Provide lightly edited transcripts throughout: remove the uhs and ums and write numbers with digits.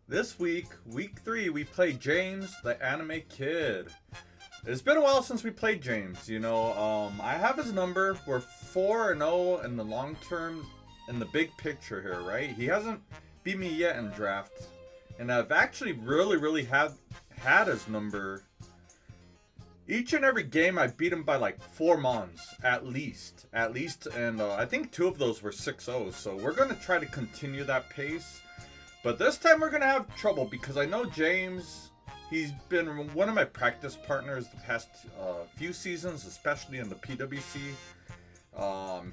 This week, week 3, we play James, the anime kid. It's been a while since we played James, you know. I have his number. We're 4-0 in the long term, in the big picture here, right? He hasn't beat me yet in draft. And I've actually really had his number. Each and every game, I beat him by like 4 mons, at least. And I think 2 of those were 6-0. So we're going to try to continue that pace. But this time we're going to have trouble because I know James, he's been one of my practice partners the past few seasons, especially in the PWC.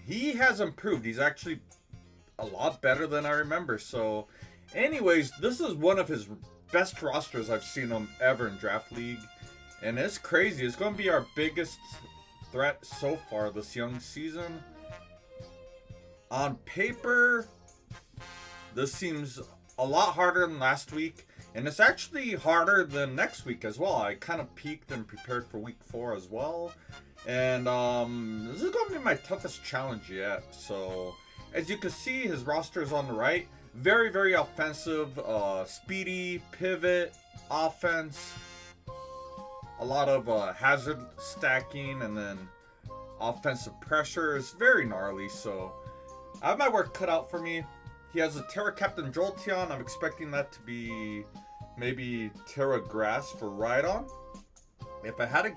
He has improved. He's actually a lot better than I remember. So anyways, this is one of his best rosters I've seen him ever in Draft League. And it's crazy. It's going to be our biggest threat so far this young season. On paper, this seems a lot harder than last week. And it's actually harder than next week as well. I kind of peaked and prepared for week 4 as well. And this is going to be my toughest challenge yet. So, as you can see, his roster is on the right. Very offensive, speedy, pivot, offense. A lot of hazard stacking and then offensive pressure. It's very gnarly, so I have my work cut out for me. He has a Terra Captain Jolteon. I'm expecting that to be maybe Terra Grass for Rhydon. If I had a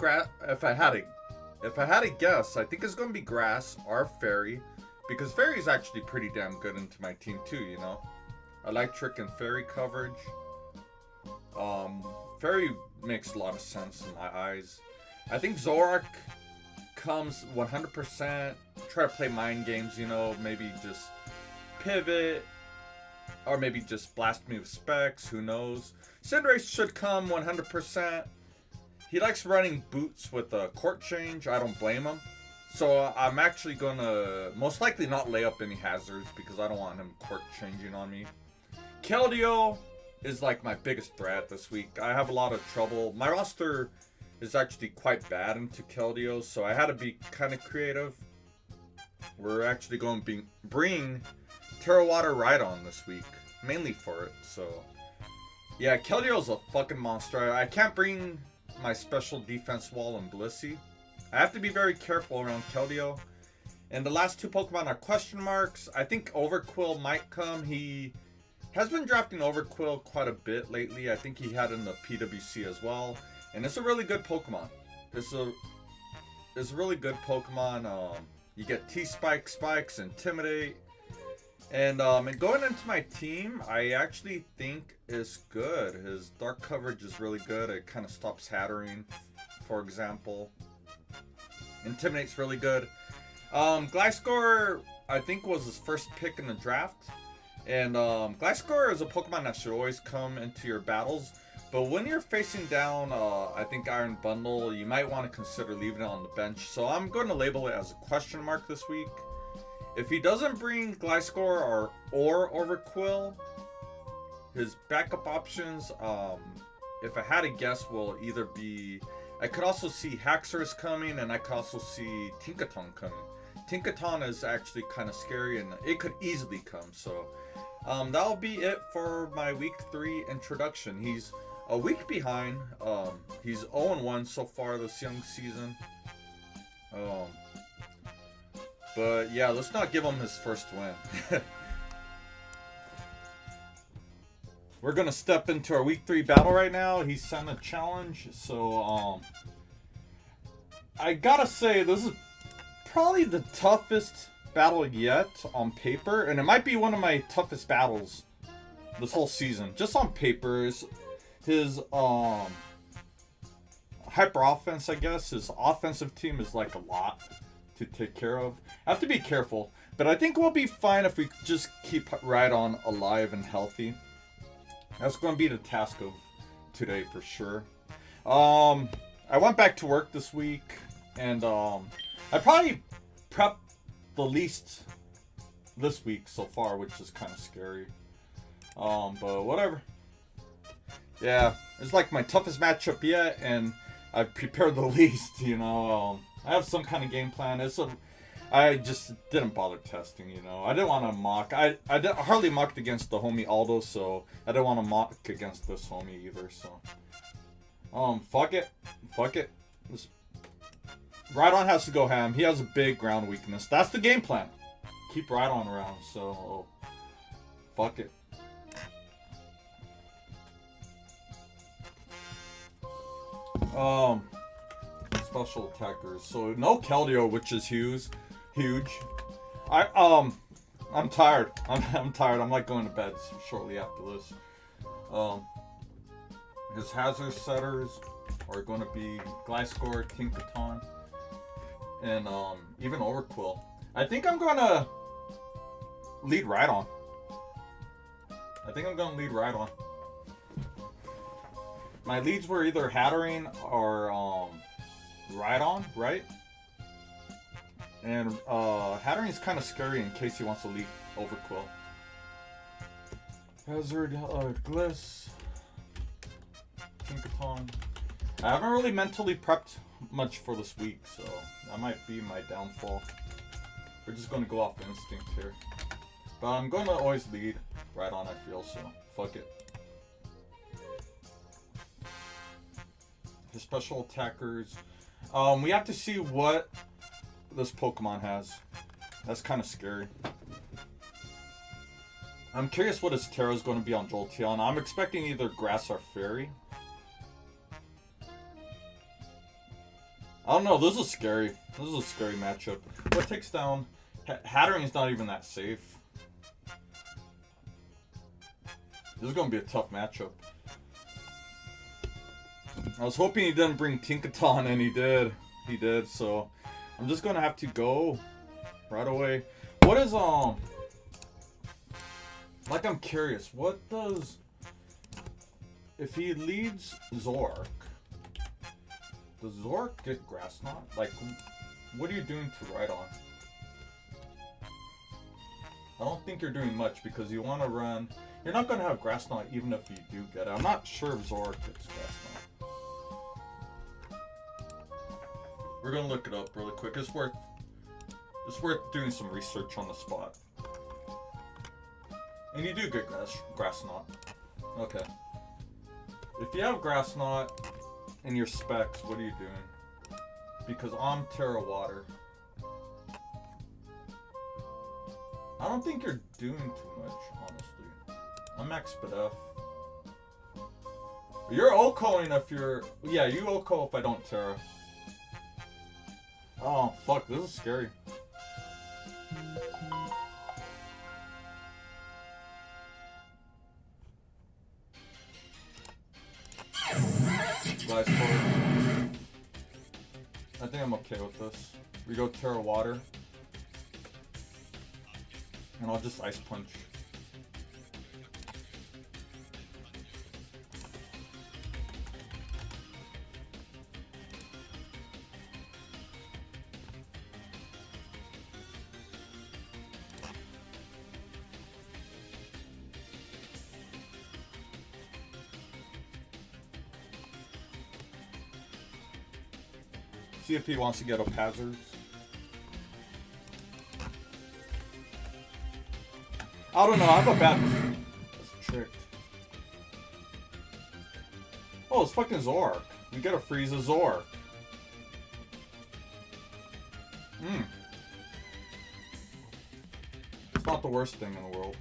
guess, I think it's going to be Grass or Fairy, because Fairy is actually pretty damn good into my team too, you know. Electric and Fairy coverage. Fairy makes a lot of sense in my eyes. I think Zoroark comes 100%. Try to play mind games, you know, maybe just pivot, or maybe just blast me with specs, who knows. Cinderace should come 100%. He likes running boots with a court change. I don't blame him. So I'm actually going to most likely not lay up any hazards because I don't want him court changing on me. Keldeo is like my biggest threat this week. I have a lot of trouble. My roster is actually quite bad into Keldeo, so I had to be kind of creative. We're actually going to bring Terra Water Rhydon this week, mainly for it. So yeah, Keldeo's a fucking monster. I can't bring my special defense wall and Blissey. I have to be very careful around Keldeo. And the last 2 Pokemon are question marks. I think Overqwil might come. He has been drafting Overqwil quite a bit lately. I think he had in the PWC as well. And it's a really good Pokemon. It's a really good Pokemon. You get T-Spike, Spikes, Intimidate. And going into my team, I actually think is good. His dark coverage is really good. It kind of stops Hatterene, for example. Intimidate's really good. Gliscor, I think, was his first pick in the draft. And Gliscor is a Pokemon that should always come into your battles. But when you're facing down, I think Iron Bundle, you might want to consider leaving it on the bench. So I'm going to label it as a question mark this week. If he doesn't bring Gliscor or Overqwil, his backup options, if I had to guess, will either be... I could also see Haxorus coming, and I could also see Tinkaton coming. Tinkaton is actually kind of scary, and it could easily come. So that'll be it for my week 3 introduction. He's a week behind. He's 0-1 so far this young season. But yeah, let's not give him his first win. We're gonna step into our week 3 battle right now. He sent a challenge, so I gotta say this is probably the toughest battle yet on paper, and it might be one of my toughest battles this whole season. Just on paper, his hyper offense, I guess. His offensive team is like a lot to take care of. I have to be careful, but I think we'll be fine if we just keep Rhydon alive and healthy. That's going to be the task of today for sure. I went back to work this week, and I probably prepped the least this week so far, which is kind of scary. But whatever. Yeah, it's like my toughest matchup yet, and I've prepared the least, you know. I have some kind of game plan. I just didn't bother testing, you know. I didn't want to mock. I hardly mocked against the homie Aldo, so I didn't want to mock against this homie either, so. Fuck it. Fuck it. Rhydon has to go ham. He has a big ground weakness. That's the game plan. Keep Rhydon around, so. Fuck it. Special attackers. So no Keldeo, which is huge. I'm tired. I'm tired. I'm like going to bed shortly after this. His hazard setters are going to be Gliscor, Tinkaton, and even Overqwil. I think I'm going to lead Rhydon. My leads were either Hatterene or Rhydon, right? And Hatterene's kind of scary in case he wants to lead Overqwil. Hazard, Gliss, Tinkaton. I haven't really mentally prepped much for this week, so that might be my downfall. We're just going to go off instinct here. But I'm going to always lead Rhydon, I feel, so fuck it. His special attackers. We have to see what this Pokemon has. That's kind of scary. I'm curious what his Terra is going to be on Jolteon. I'm expecting either Grass or Fairy. I don't know. This is scary. This is a scary matchup. What takes down... Hatterene's not even that safe. This is going to be a tough matchup. I was hoping he didn't bring Tinkaton, and he did. He did, so... I'm just going to have to go right away. What is, like, I'm curious. What does... If he leads Zoroark, does Zoroark get Grass Knot? Like, what are you doing to Rhydon? I don't think you're doing much because you want to run... You're not going to have Grass Knot even if you do get it. I'm not sure if Zoroark gets Grass Knot. We're going to look it up really quick. It's worth doing some research on the spot. And you do get Grass Knot. Okay. If you have Grass Knot in your specs, what are you doing? Because I'm Terra Water. I don't think you're doing too much, honestly. I'm Expedef. You're OHKOing if you're... Yeah, you OHKO if I don't Terra. Oh, fuck, this is scary. Gliscor. I think I'm okay with this. We go Terra Water. And I'll just Ice Punch. See if he wants to get up hazards. I don't know, I have a bad... That's tricked. Oh, it's fucking Zoroark. We gotta freeze a Zoroark. It's not the worst thing in the world.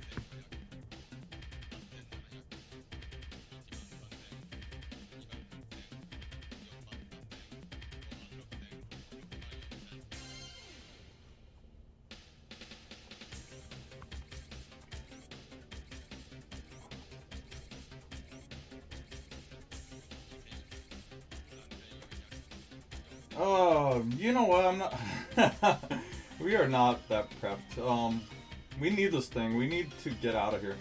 You know what, I'm not... We are not that prepped. We need this thing. We need to get out of here.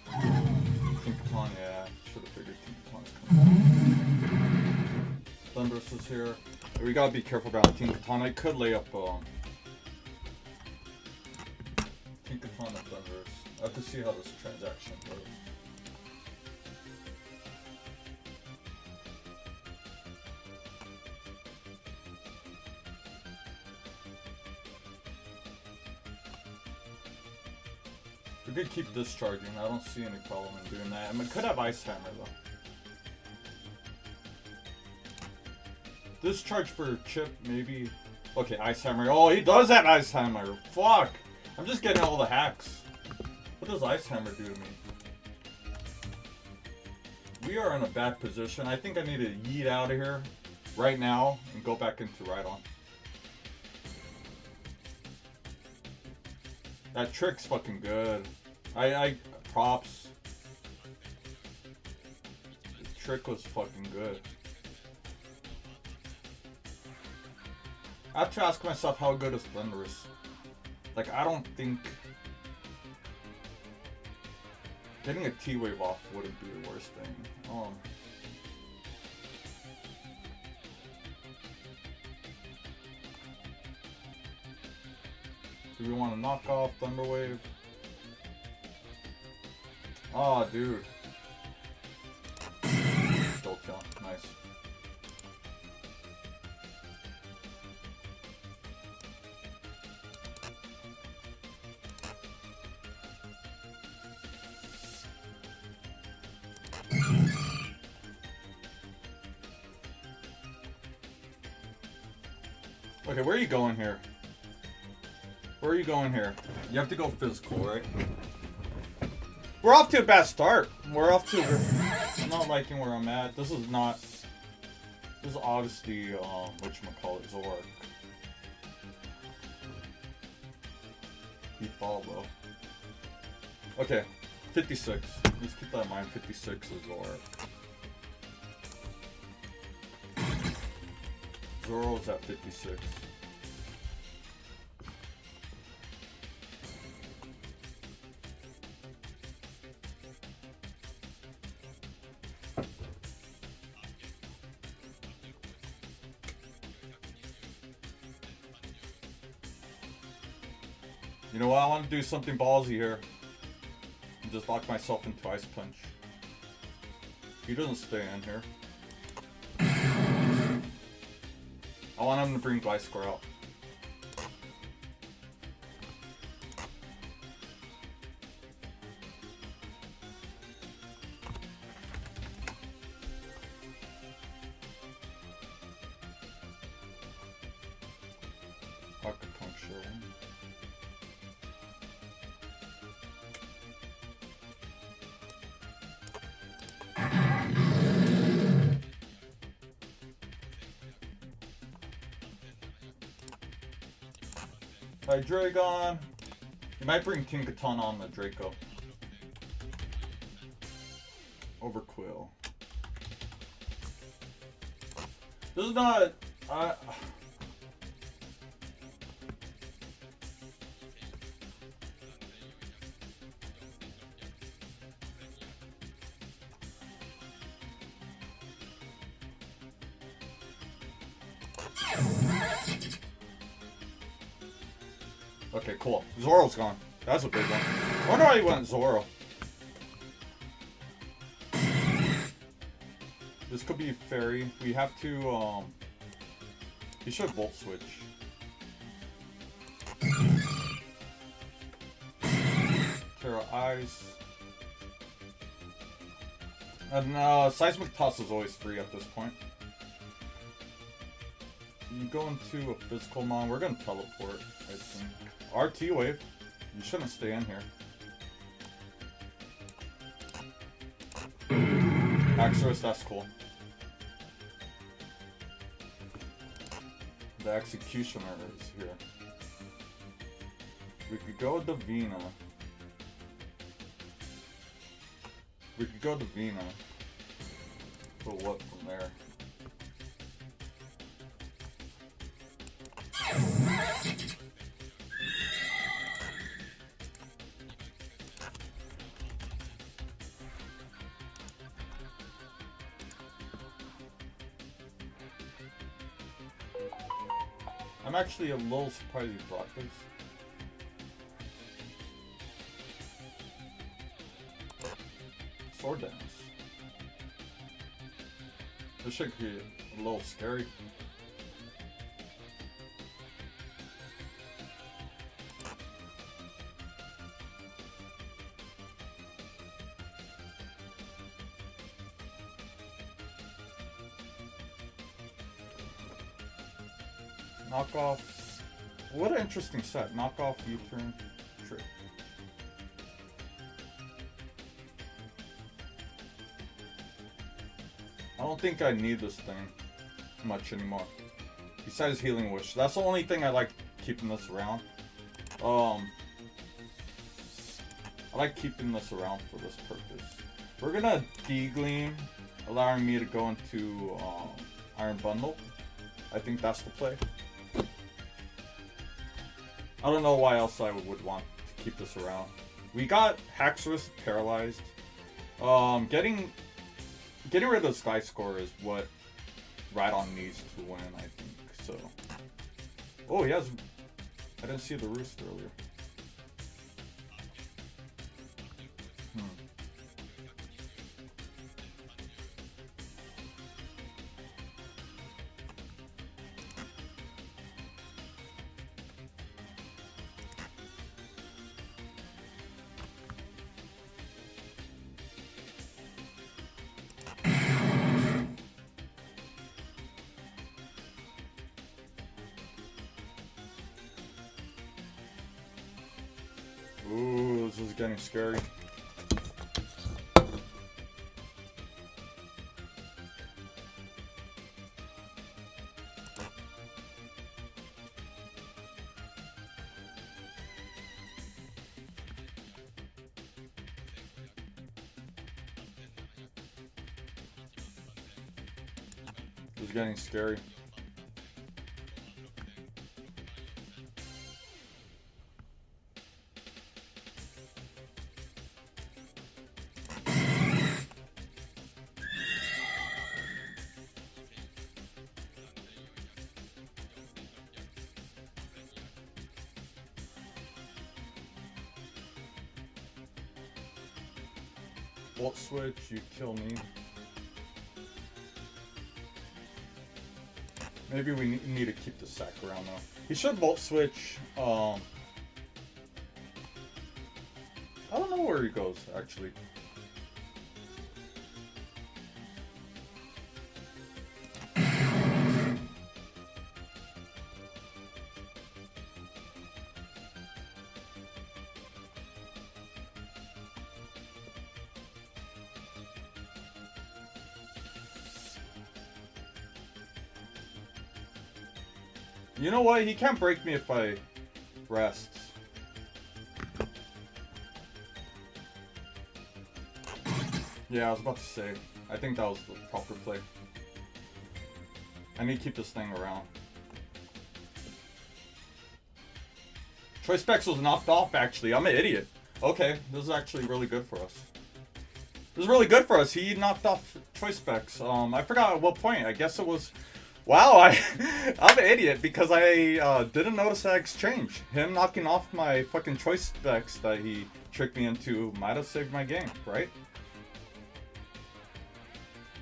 Tinkaton, yeah. Should have figured Tinkaton's coming. Thundurus is here. We gotta be careful about Tinkaton. I could lay up, Tinkaton and Thundurus. I have to see how this transaction goes. You could keep discharging. I don't see any problem in doing that. I mean, it could have Ice Hammer though. Discharge for Chip, maybe. Okay, Ice Hammer. Oh, he does have Ice Hammer. Fuck! I'm just getting all the hacks. What does Ice Hammer do to me? We are in a bad position. I think I need to yeet out of here right now and go back into Rhydon. That trick's fucking good. I props. The trick was fucking good. I have to ask myself how good is Thundurus. Like, I don't think getting a T-Wave off wouldn't be the worst thing. Do we want to knock off Thunder Wave? Oh, dude. JOLTEON, nice. Okay, where are you going here? Where are you going here? You have to go physical, right? We're off to a bad start. We're off to... I'm not liking where I'm at. This is not... This is obviously, whatchamacallit, Zoroark. He fall, though. Okay, 56. Let's keep that in mind. 56 is Zoroark. Zoro's at 56. You know what? I want to do something ballsy here. And just lock myself into Ice Punch. He doesn't stay in here. I want him to bring Gliscor out. Acupuncture. Hydreigon. You might bring Tinkaton on the Draco. Overqwil. This is not... Okay, cool. Zoro's gone. That's a big one. I wonder why he went Zoro. This could be Fairy. We have to, he should Volt Switch. Terra Ice. And, Seismic Toss is always free at this point. You go into a physical mon. We're gonna teleport, I think. RT Wave. You shouldn't stay in here. Haxorus, that's cool. The Executioner is here. We could go Divina. We could go Divina. But what from there? I'm actually a little surprised he brought this. Sword Dance. This should be a little scary. Knock off. What an interesting set. Knock off U-turn. Trick. I don't think I need this thing much anymore. Besides Healing Wish. That's the only thing I like keeping this around. I like keeping this around for this purpose. We're gonna D-Gleam, allowing me to go into Iron Bundle. I think that's the play. I don't know why else I would want to keep this around. We got Haxorus paralyzed. Getting rid of the Gliscor is what Rhydon needs to win, I think. So. Oh, he has. I didn't see the roost earlier. Ooh, this is getting scary. This is getting scary. Volt switch, you kill me. Maybe we need to keep the sack around though. He should volt switch. I don't know where he goes actually. You know what? He can't break me if I rest. Yeah, I was about to say. I think that was the proper play. I need to keep this thing around. Choice Specs was knocked off, actually. I'm an idiot. Okay, this is actually really good for us. This is really good for us. He knocked off Choice Specs. I forgot at what point. I guess it was... Wow, I'm an idiot because I didn't notice that exchange. Him knocking off my fucking Choice Specs that he tricked me into might have saved my game, right?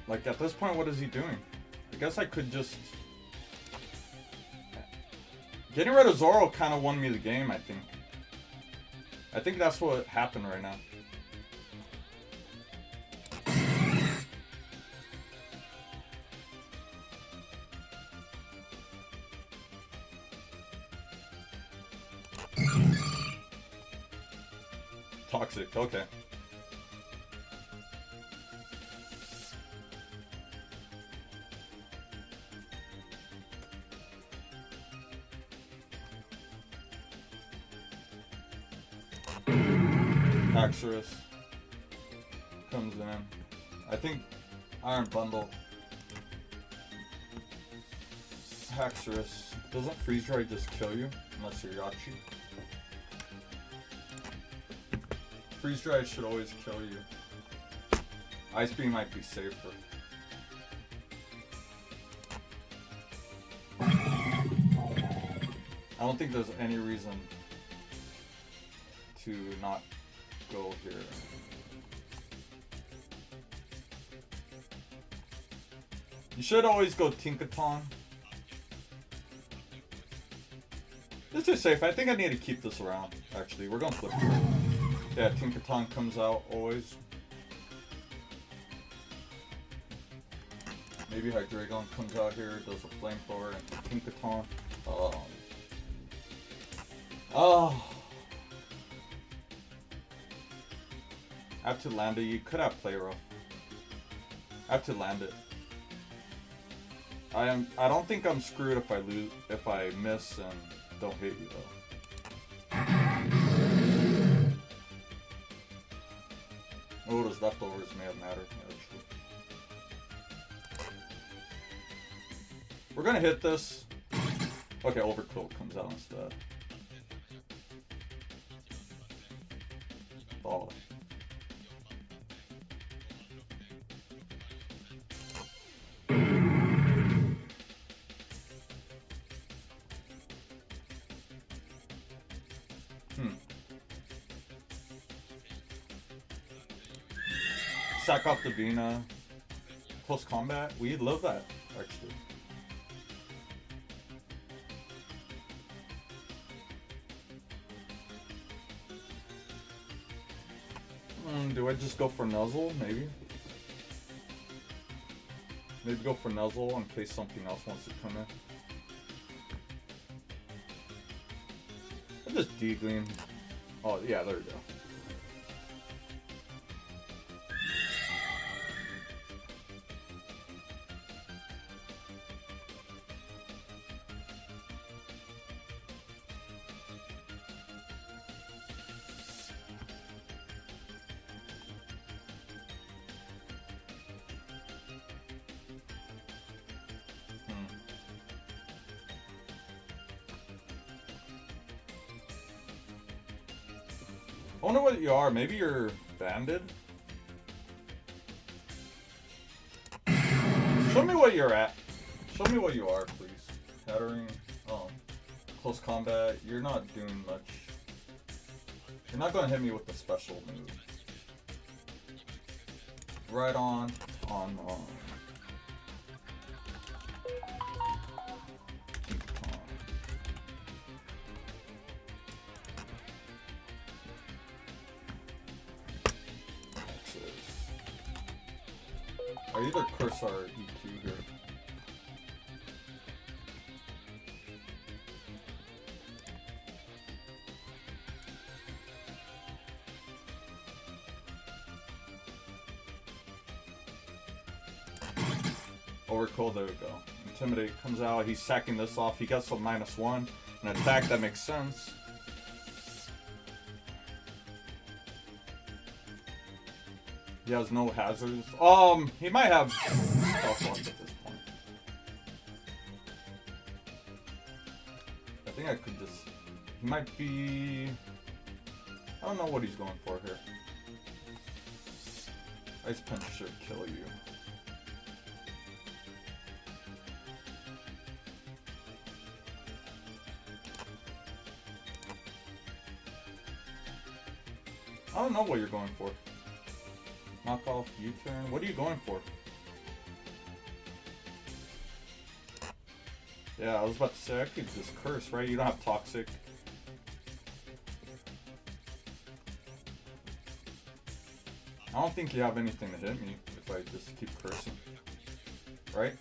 Like, at this point, what is he doing? I guess I could just... Getting rid of Zoro kind of won me the game, I think. I think that's what happened right now. Toxic, okay. Haxorus comes in. I think Iron Bundle. Haxorus. Doesn't Freeze Dry just kill you? Unless you're Yachi. Freeze Dry should always kill you. Ice Beam might be safer. I don't think there's any reason to not go here. You should always go Tinkaton. This is safe. I think I need to keep this around, actually. We're going to flip here. Yeah, Tinkaton comes out always. Maybe Hydreigon comes out here, does a flamethrower, and Tinkaton. Oh. I have to land it. You could have play rough. I have to land it. I don't think I'm screwed if I miss and don't hit you though. Oh, those leftovers may have mattered. Actually. We're gonna hit this. Okay, Overqwil comes out instead. Follow. Sack off the Vina. Close combat. We love that, actually. Do I just go for Nuzzle? Maybe. Maybe go for Nuzzle in case something else wants to come in. I'll just D-Gleam. Oh, yeah, there we go. I wonder what you are. Maybe you're banded? Show me what you're at. Show me what you are, please. Hatterene. Oh. Close combat. You're not doing much. You're not going to hit me with the special move. Rhydon. On. I either curse or EQ here. Overqwil, there we go. Intimidate comes out, he's sacking this off, he gets a -1. An attack that makes sense. He has no hazards. He might have stuff left at this point. I think I could just... He might be... I don't know what he's going for here. Ice Punch should kill you. I don't know what you're going for. Knock off U-turn. What are you going for? Yeah, I was about to say I could just curse, right? You don't have toxic. I don't think you have anything to hit me if I just keep cursing. Right?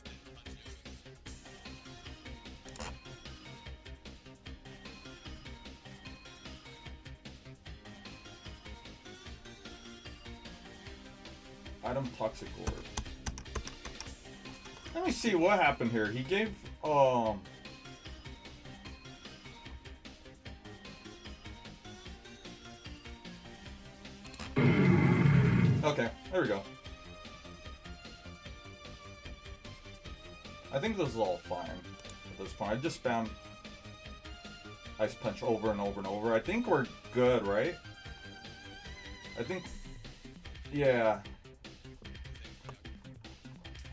Item Toxic Orb. Let me see what happened here. He gave okay, there we go. I think this is all fine at this point. I just spammed Ice Punch over and over and over. I think we're good, right? I think, yeah.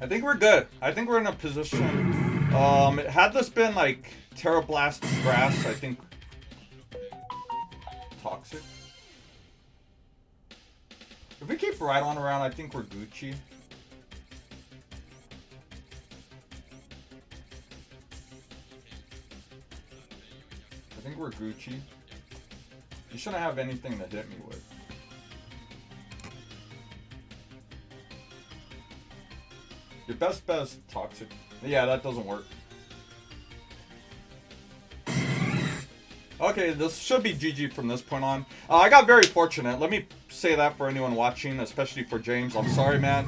I think we're good. I think we're in a position. Had this been like Terra Blast Grass, I think. Toxic. If we keep Rhydon around, I think we're Gucci. I think we're Gucci. You shouldn't have anything to hit me with. Your best Toxic. Yeah, that doesn't work. Okay, this should be GG from this point on. I got very fortunate. Let me say that for anyone watching, especially for James. I'm sorry, man.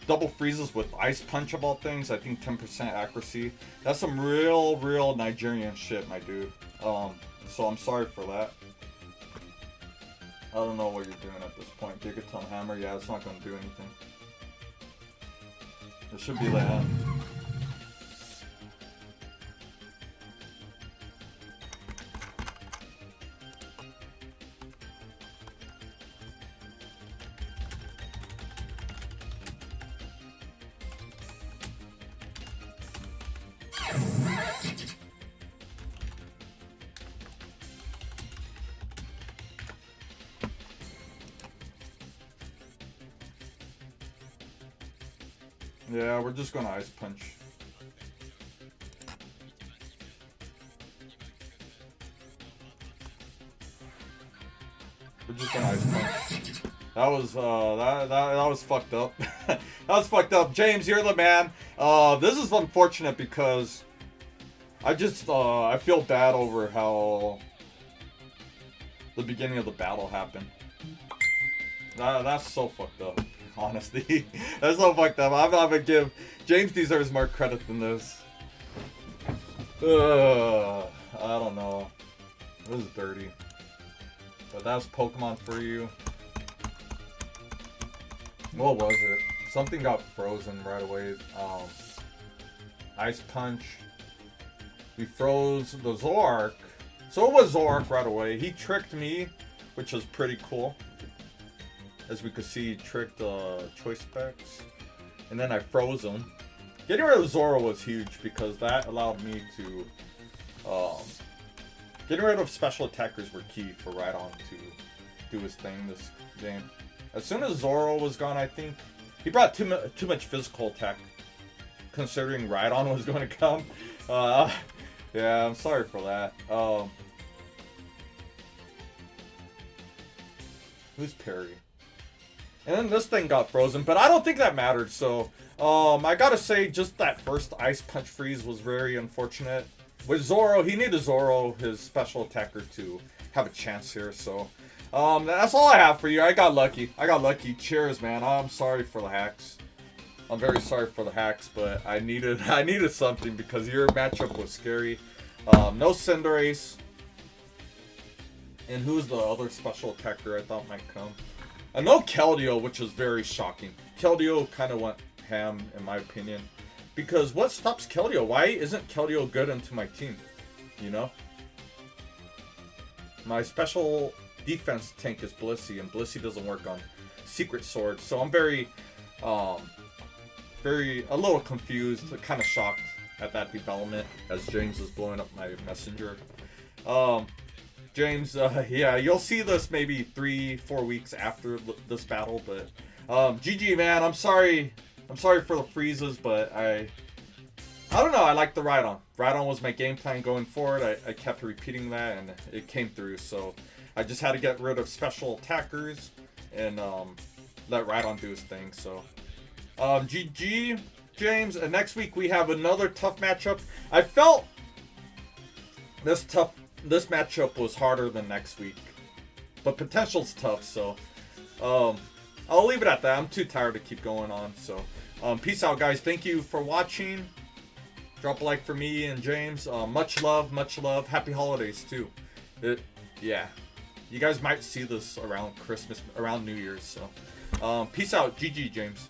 Double freezes with Ice Punch of all things. I think 10% accuracy. That's some real Nigerian shit, my dude. So I'm sorry for that. I don't know what you're doing at this point. Gigaton Hammer, yeah, it's not going to do anything. It should be the end. Yeah, we're just gonna Ice Punch. We're just gonna Ice Punch. That was that was fucked up. That was fucked up. James, you're the man. This is unfortunate because I just I feel bad over how the beginning of the battle happened. That's so fucked up. Honestly, that's so fucked up. I'm not gonna give James deserves more credit than this. I don't know. This is dirty. But that's Pokemon for you. What was it? Something got frozen right away. Ice Punch. We froze the Zoroark. So it was Zoroark right away. He tricked me, which was pretty cool. As we could see, he tricked Choice Specs. And then I froze him. Getting rid of Zoro was huge because that allowed me to... getting rid of special attackers were key for Rhydon to do his thing this game. As soon as Zoro was gone, I think... He brought too much physical attack. Considering Rhydon was going to come. Yeah, I'm sorry for that. Who's Perry? And then this thing got frozen, but I don't think that mattered, so... I gotta say, just that first Ice Punch freeze was very unfortunate. With Zoro, he needed Zoro, his special attacker, to have a chance here, so... that's all I have for you. I got lucky. Cheers, man. I'm sorry for the hacks. I'm very sorry for the hacks, but I needed something because your matchup was scary. No Cinderace. And who's the other special attacker I thought might come? No Keldeo, which is very shocking. Keldeo kind of went ham, in my opinion. Because what stops Keldeo? Why isn't Keldeo good into my team? You know? My special defense tank is Blissey, and Blissey doesn't work on Secret Sword. So I'm very, a little confused, kind of shocked at that development as James is blowing up my messenger. James, yeah, you'll see this maybe 3-4 weeks after this battle, but GG, man. I'm sorry for the freezes, but I don't know. I like the Rhydon. Rhydon was my game plan going forward. I kept repeating that, and it came through. So I just had to get rid of special attackers and let Rhydon do his thing. So GG, James. And next week we have another tough matchup. I felt this matchup was harder than next week, but potential's tough, so I'll leave it at that. I'm too tired to keep going on, so peace out, guys. Thank you for watching. Drop a like for me and James. Much love. Happy holidays too. Yeah, you guys might see this around Christmas, around New Year's, so peace out. GG, James.